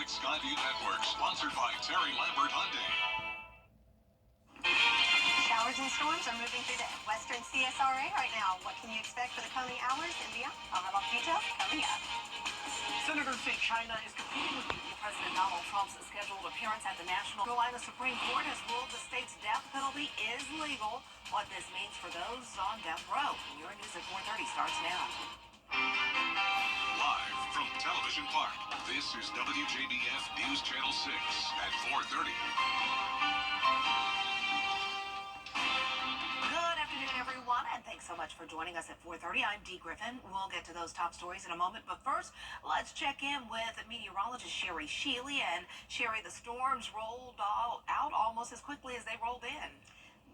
Skyview Network, sponsored by Terry Lambert Hyundai. Showers and storms are moving through the western CSRA right now. What can you expect for the coming hours and beyond? I'll have all the details coming up. Senators say China is competing with President Donald Trump's scheduled appearance at the National Carolina Supreme Court has ruled the state's death penalty is legal. What this means for those on death row. Your news at 4:30 starts now. Live from Television Park, this is WJBF News Channel 6 at 4:30. Good afternoon, everyone, and thanks so much for joining us at 4:30. I'm Dee Griffin. We'll get to those top stories in a moment, but first, let's check in with meteorologist Sherry Sheely. And Sherry, the storms rolled out almost as quickly as they rolled in.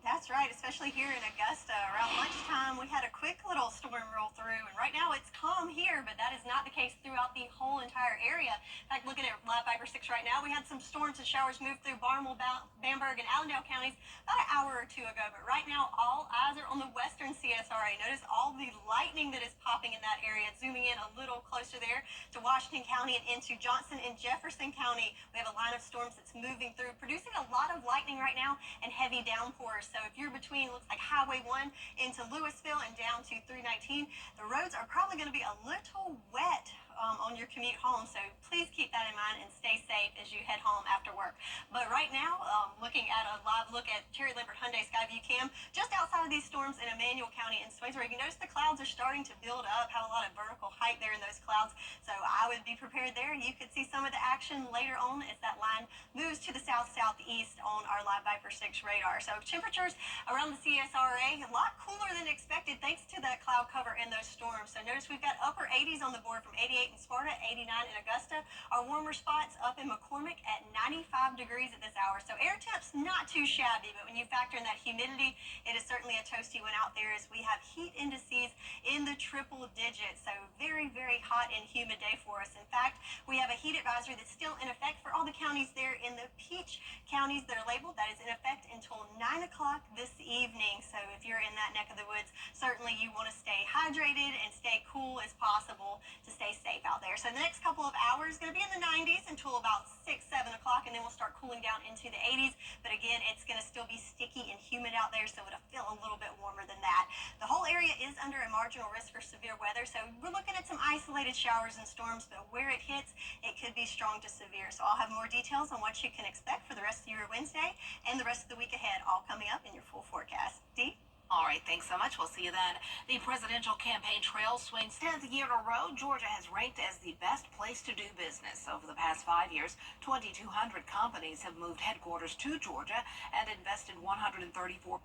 That's right, especially here in Augusta. Around lunchtime, we had a quick little storm roll through, and right now it's calm here, but that is not the case throughout the whole entire area. In fact, looking at Live Viber 6 right now, we had some storms and showers move through Barnwell, Bamberg, and Allendale counties about an hour or two ago, but right now all eyes are on the western CSRA. Notice all the lightning that is popping in that area. Zooming in a little closer there to Washington County and into Johnson and Jefferson County, we have a line of storms that's moving through, producing a lot of lightning right now and heavy downpours. So if you're between, looks like Highway 1 into Louisville and down to 319, the roads are probably going to be a little wet on your commute home. So please keep that in mind and stay safe as you head home after work. But right now, looking at a live look at Terry Lambert Hyundai Skyview Cam, just outside of these storms in Emmanuel County and Swainsboro, you notice the clouds are starting to build up, have a lot of vertical height there in those clouds. So I would be prepared there. You could see some of the action later on as that line moves to the south-southeast on our Live Viper 6 radar. So temperatures around the CSRA, a lot cooler than expected thanks to that cloud cover and those storms. So notice we've got upper 80s on the board from 88 in Sparta, 89 in Augusta. Our warmer spots up in McCormick at 95 degrees at this hour. So air temps not too shabby, but when you factor in that humidity, it is certainly a toasty one out there as we have heat indices in the triple digits. So very, very hot and humid day for us. In fact, we have a heat advisory that's still in effect for all the counties there in the peach counties that are labeled. That is in effect until 9 o'clock this evening. So if you're in that neck of the woods, certainly you want to stay hydrated and stay cool as possible to stay safe out there. So the next couple of hours going to be in the 90s until about 6, 7 o'clock, and then we'll start cooling down into the 80s. But again, it's going to still be sticky and humid out there, so it'll feel a little bit warmer than that. The whole area is under a marginal risk for severe weather, so we're looking at some isolated showers and storms, but where it hits, it could be strong to severe. So I'll have more details on what you can expect for the rest of your Wednesday and the rest of the week ahead, all coming up in your full forecast. Dee? All right, thanks so much. We'll see you then. The presidential campaign trail swings 10th year in a row. Georgia has ranked as the best place to do business. Over the past 5 years, 2,200 companies have moved headquarters to Georgia and invested $134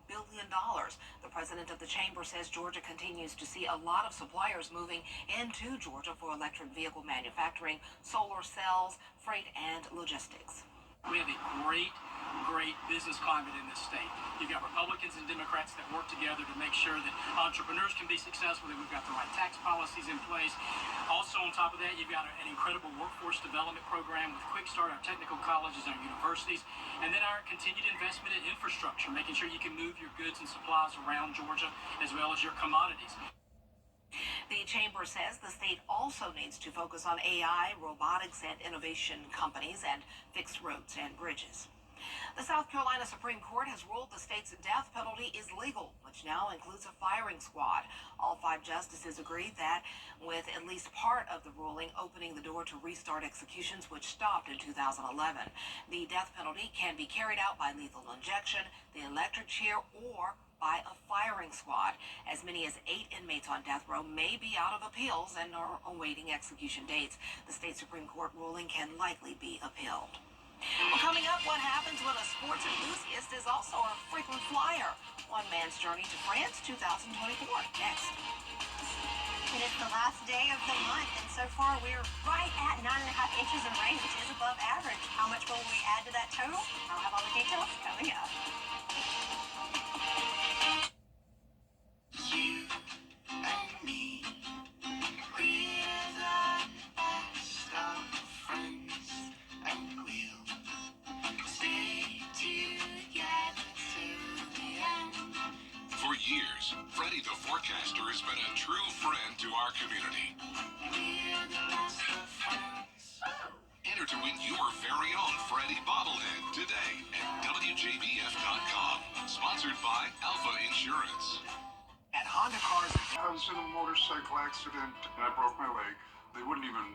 billion. The president of the chamber says Georgia continues to see a lot of suppliers moving into Georgia for electric vehicle manufacturing, solar cells, freight, and logistics. We have a great business climate in this state. You've got Republicans and Democrats that work together to make sure that entrepreneurs can be successful, that we've got the right tax policies in place. Also, on top of that, you've got an incredible workforce development program with Quick Start, our technical colleges, our universities, and then our continued investment in infrastructure, making sure you can move your goods and supplies around Georgia as well as your commodities. The chamber says the state also needs to focus on AI, robotics, and innovation companies, and fixed roads and bridges. The South Carolina Supreme Court has ruled the state's death penalty is legal, which now includes a firing squad. All 5 justices agreed that, with at least part of the ruling opening the door to restart executions, which stopped in 2011. The death penalty can be carried out by lethal injection, the electric chair, or by a firing squad. As many as 8 inmates on death row may be out of appeals and are awaiting execution dates. The state Supreme Court ruling can likely be appealed. Well, coming up, what happens when a sports enthusiast is also a frequent flyer? One man's journey to France 2024. Next. It is the last day of the month, and so far we're right at 9.5 inches of rain, which is above average. How much will we add to that total? I'll have all the details coming up. You and me, we're the best of friends, and we'll stay together till the end. For years, Freddie the Forecaster has been a true friend to our community. We're the best of friends. Enter to win your very own Freddy bobblehead today at WJBF.com. Sponsored by Alpha Insurance. At Honda Cars, I was in a motorcycle accident and I broke my leg. They wouldn't even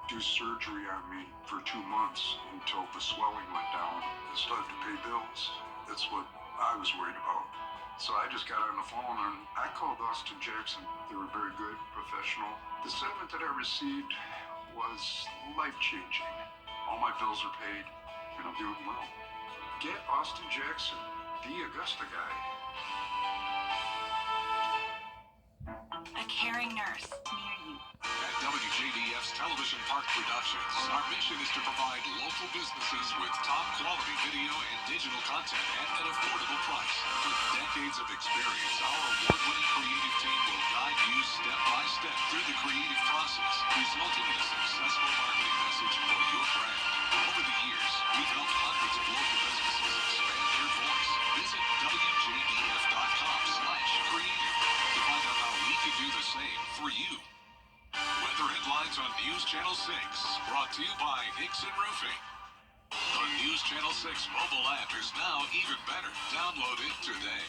do surgery on me for 2 months until the swelling went down. I started to pay bills. That's what I was worried about. So I just got on the phone and I called Austin Jackson. They were very good, professional. The settlement that I received was life-changing. All my bills are paid and I'm doing well. Get Austin Jackson, the Augusta guy. A caring nurse near you. At WJBF's Television Park Productions, our mission is to provide local businesses with top quality video and digital content at an affordable price. With decades of experience, our award-winning creative team will guide you step by step through the creative process, resulting in a successful marketing message for your brand. Over the years, we've helped hundreds of local businesses expand their voice. Visit WJBF.com/creative to find out how we can do the same for you. Weather headlines on News Channel 6, brought to you by Nixon Roofing. The News Channel 6 mobile app is now even better. Download it today.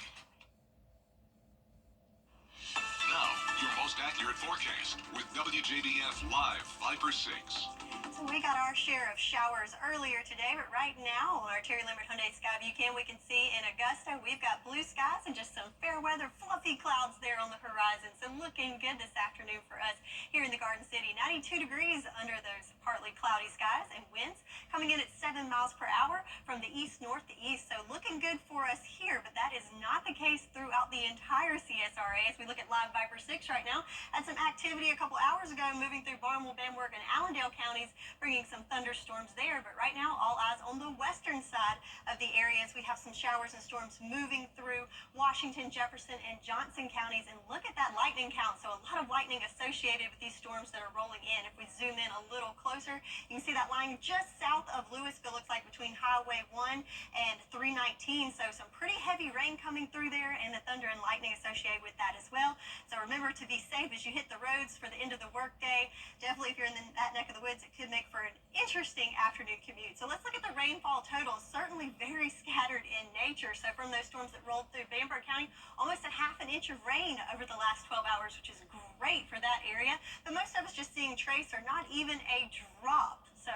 Now, your most accurate forecast with WJBF Live Viper 6. So we got our share of showers earlier today, but right now on our Terry Lambert Hyundai Skyview cam, we can see in Augusta we've got blue skies and just some fair weather, fluffy clouds there on the horizon. So looking good this afternoon for us here in the Garden City. 92 degrees under those partly cloudy skies and winds coming in at 7 miles per hour from the east, north to east. So looking good for us here, but that is not the case throughout the entire CSRA. As we look at Live Viper 6 right now, had some activity a couple hours ago moving through Barnwell, Bamberg, and Allendale counties, bringing some thunderstorms there. But right now, all eyes on the western side of the area as we have some showers and storms moving through Washington, Jefferson, and Johnson counties. And look at that lightning count. So a lot of lightning associated with these storms that are rolling in. If we zoom in a little closer, you can see that line just south of Louisville, looks like between Highway 1 and 319. So some pretty heavy rain coming through there, and the thunder and lightning associated with that as well. So remember to be safe as you hit the roads for the end of the workday. Definitely if you're in that neck of the woods, it could make for an interesting afternoon commute. So let's look at the rainfall totals. Certainly very scattered in nature. So from those storms that rolled through Bamberg County, almost a ½ inch of rain over the last 12 hours, which is great for that area. But most of us just seeing trace or not even a drop. So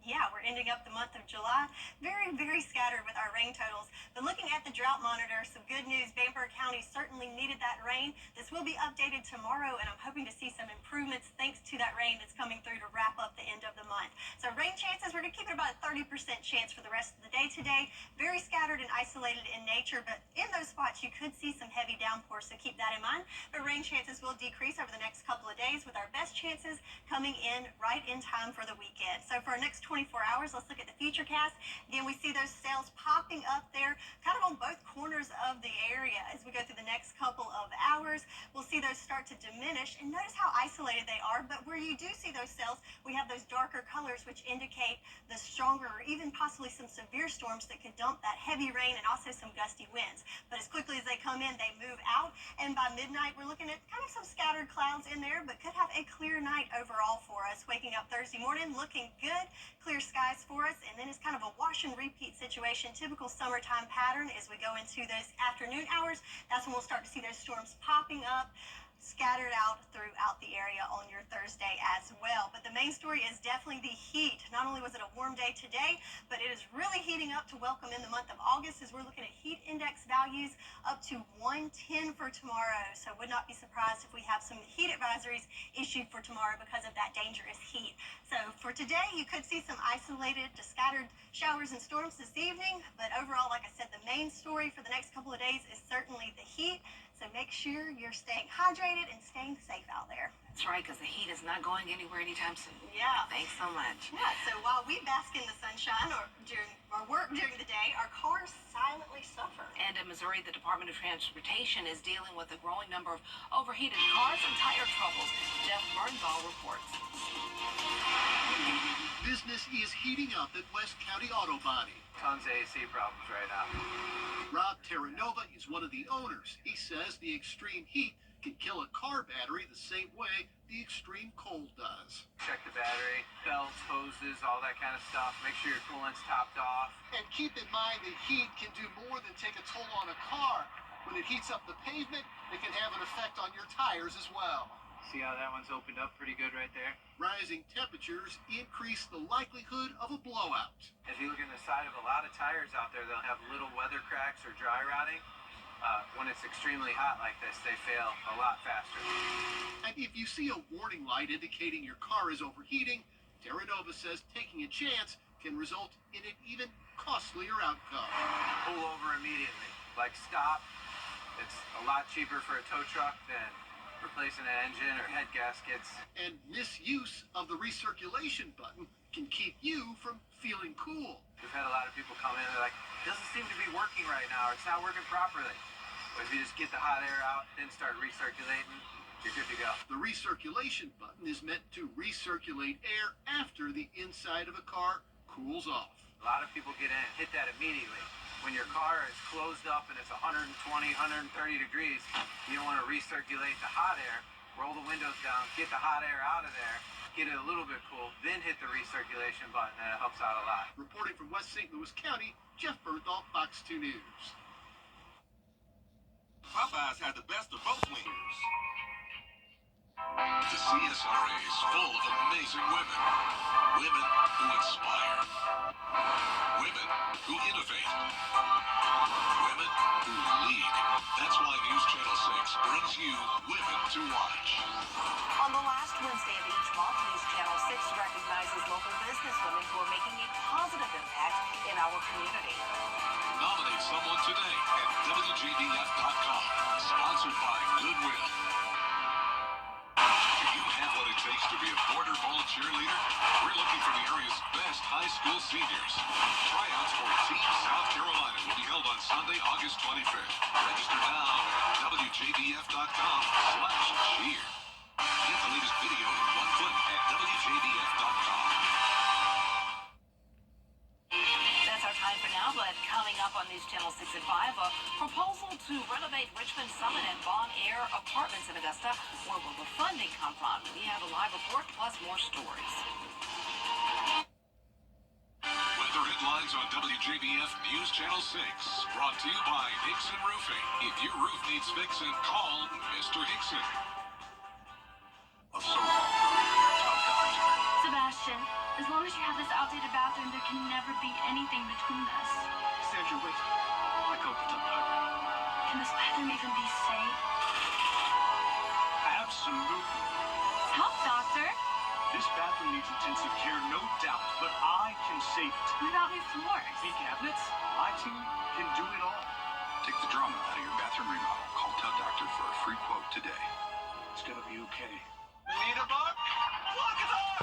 yeah, we're ending up the month of July very, very scattered with our rain totals. But looking at the drought monitor, some good news. Bamberg County certainly needed that rain. This will be updated tomorrow, and I'm hoping to see some improvements thanks to that rain that's coming through to wrap up the end of the month. So rain chances, we're going to keep it about a 30% chance for the rest of the day today. Very scattered and isolated in nature, but in those spots you could see some heavy downpours, so keep that in mind. But rain chances will decrease over the next couple of days, with our best chances coming in right in time for the weekend. So for our next 24 hours, let's look at the futurecast. Again, we see those cells popping up there kind of on both corners of the area. As we go through the next couple of hours, we'll see those start to diminish, and notice how isolated they are. But where you do see those cells, we have those darker colors, which indicate the stronger or even possibly some severe storms that could dump that heavy rain and also some gusty winds. But as quickly as they come in, they move out, and by midnight we're looking at kind of some scattered clouds in there, but could have a clear night overall for us. Waking up Thursday morning looking good, clear skies for us, and then it's kind of a wash and repeat situation, typical summertime pattern. As we go into those afternoon hours, that's when we'll start to see those storms popping up, scattered out throughout the area on your Thursday as well. But the main story is definitely the heat. Not only was it a warm day today, but it is really heating up to welcome in the month of August, as we're looking at heat index values up to 110 for tomorrow. So would not be surprised if we have some heat advisories issued for tomorrow because of that dangerous heat. So for today, you could see some isolated to scattered showers and storms this evening. But overall, like I said, the main story for the next couple of days is certainly the heat. So make sure you're staying hydrated and staying safe out there. That's right, because the heat is not going anywhere anytime soon. Yeah. Thanks so much. Yeah, so while we bask in the sunshine or during our work during the day, our cars silently suffer. And in Missouri, the Department of Transportation is dealing with a growing number of overheated cars and tire troubles. Jeff Bernthal reports. Business is heating up at West County Auto Body. Tons of AC problems right now. Rob Terranova is one of the owners. He says the extreme heat can kill a car battery the same way the extreme cold does. Check the battery, belts, hoses, all that kind of stuff. Make sure your coolant's topped off. And keep in mind that heat can do more than take a toll on a car. When it heats up the pavement, it can have an effect on your tires as well. See how that one's opened up pretty good right there? Rising temperatures increase the likelihood of a blowout. If you look in the side of a lot of tires out there, they'll have little weather cracks or dry rotting. When it's extremely hot like this, they fail a lot faster. And if you see a warning light indicating your car is overheating, Terra Nova says taking a chance can result in an even costlier outcome. Pull over immediately. Like stop. It's a lot cheaper for a tow truck than replacing an engine or head gaskets. And misuse of the recirculation button can keep you from feeling cool. We've had a lot of people come in and they're like, doesn't seem to be working right now, or it's not working properly. But if you just get the hot air out, then start recirculating, you're good to go. The recirculation button is meant to recirculate air after the inside of a car cools off. A lot of people get in and hit that immediately. When your car is closed up and it's 120, 130 degrees, you don't want to recirculate the hot air. Roll the windows down, get the hot air out of there, get it a little bit cool, then hit the recirculation button, and it helps out a lot. Reporting from West St. Louis County, Jeff Bernthal, Fox 2 News. Popeyes had the best of both winners. The CSRA is full of amazing women. Women who inspire. Women who innovate. Women who lead. That's why News Channel 6 brings you Women to Watch. On the last Wednesday of each month, News Channel 6 recognizes local businesswomen who are making a positive impact in our community. Nominate someone today at WJBF.com. Sponsored by Goodwill. Do you have what it takes to be a border ball cheerleader? We're looking for the area's best high school seniors. Tryouts for Team South Carolina will be held on Sunday, August 25th. Register now at WJBF.com/cheer. Get the latest video in one click at WJBF.com. That's our time for now, but coming up on News Channel 6 at 5, a proposal to renovate Richmond Summit and Bon Air Apartments in Augusta. Where will the funding come from? We have a live report plus more stories. Weather headlines on WJBF News Channel 6. Brought to you by Hickson Roofing. If your roof needs fixing, call Mr. Hickson. Sebastian, as long as you have this outdated bathroom, there can never be anything between us. Sandra, wait. I go with the doctor. Can this bathroom even be safe? Absolutely. Help, doctor. This bathroom needs intensive care, no doubt, but I can save it. What about new floors? New cabinets? My team can do it all. Take the drama out of your bathroom remodel. Call Tub Doctor for a free quote today. It's gonna be okay. Need a book? Look it up!